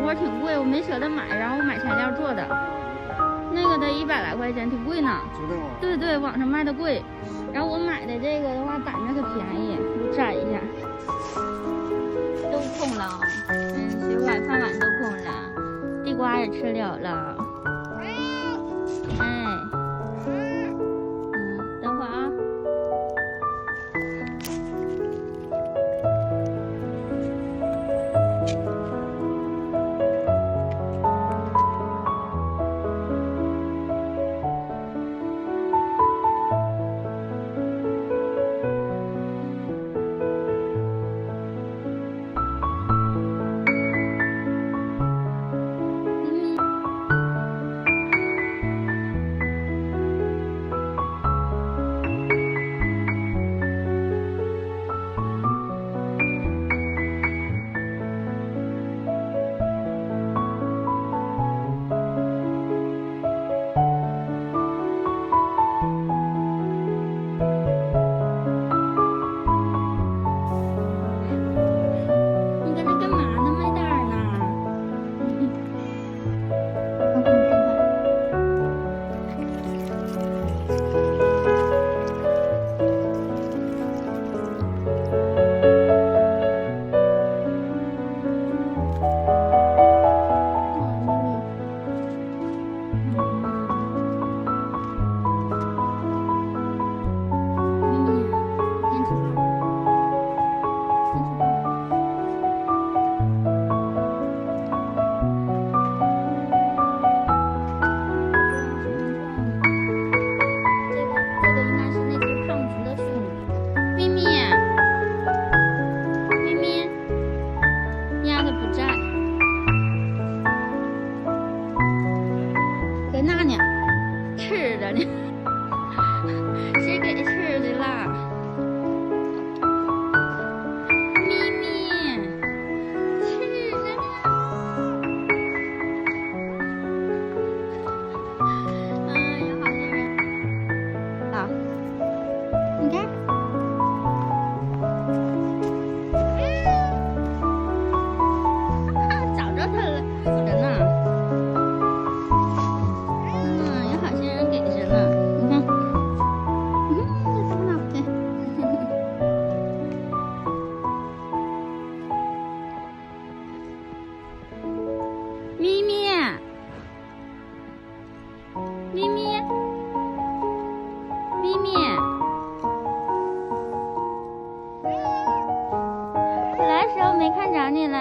窝挺贵，我没舍得买，然后我买材料做的，那个得100来块钱，挺贵呢。知道吗？对对，网上卖的贵，然后我买的这个的话，胆子可便宜，我摘一下，都空了，水碗、饭碗都空了，地瓜也吃了了。哎，等会儿啊。谁给吃的啦？咪咪，吃着呢。哎呀，好些人啊！你看，找着它了，扶着呢。有好些人给着呢。你看。咪咪，咪咪，咪咪，来时候没看着你嘞。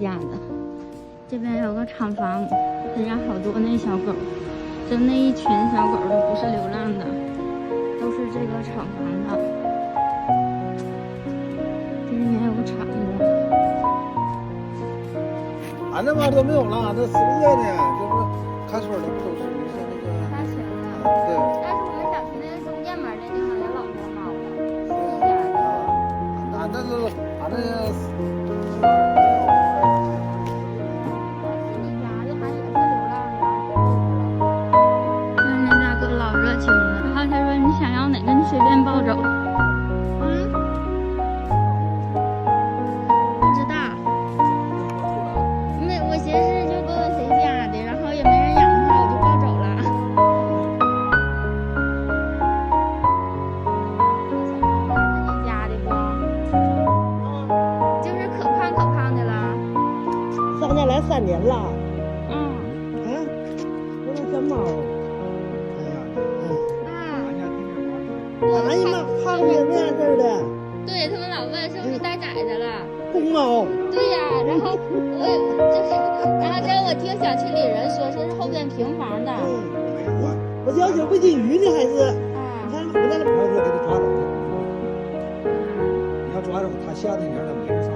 家的。这边有个厂房，他家好多那小狗，就那一群小狗都不是流浪的，都是这个厂房的。这里面有个厂子。俺那边都没有了，那4个月的，就是看村的不都是像那个大群的。对。但是我们小区那个中间门那地方也老多猫了，一家的。俺那个俺那。随便抱走。不知道。没，我寻思就问问谁家的，然后也没人养它，我就抱走了。你家的不？就是可胖可胖的了。上家来3年了。我那小猫。哎呀妈，胖的那样式的。对他们老问是不是带崽子了？公猫。对呀，然后然后我听小区里人说是后边平房的。我小区不进鱼呢还是？你看我在那。要是给他抓走，你要抓着他下那年了没人啥。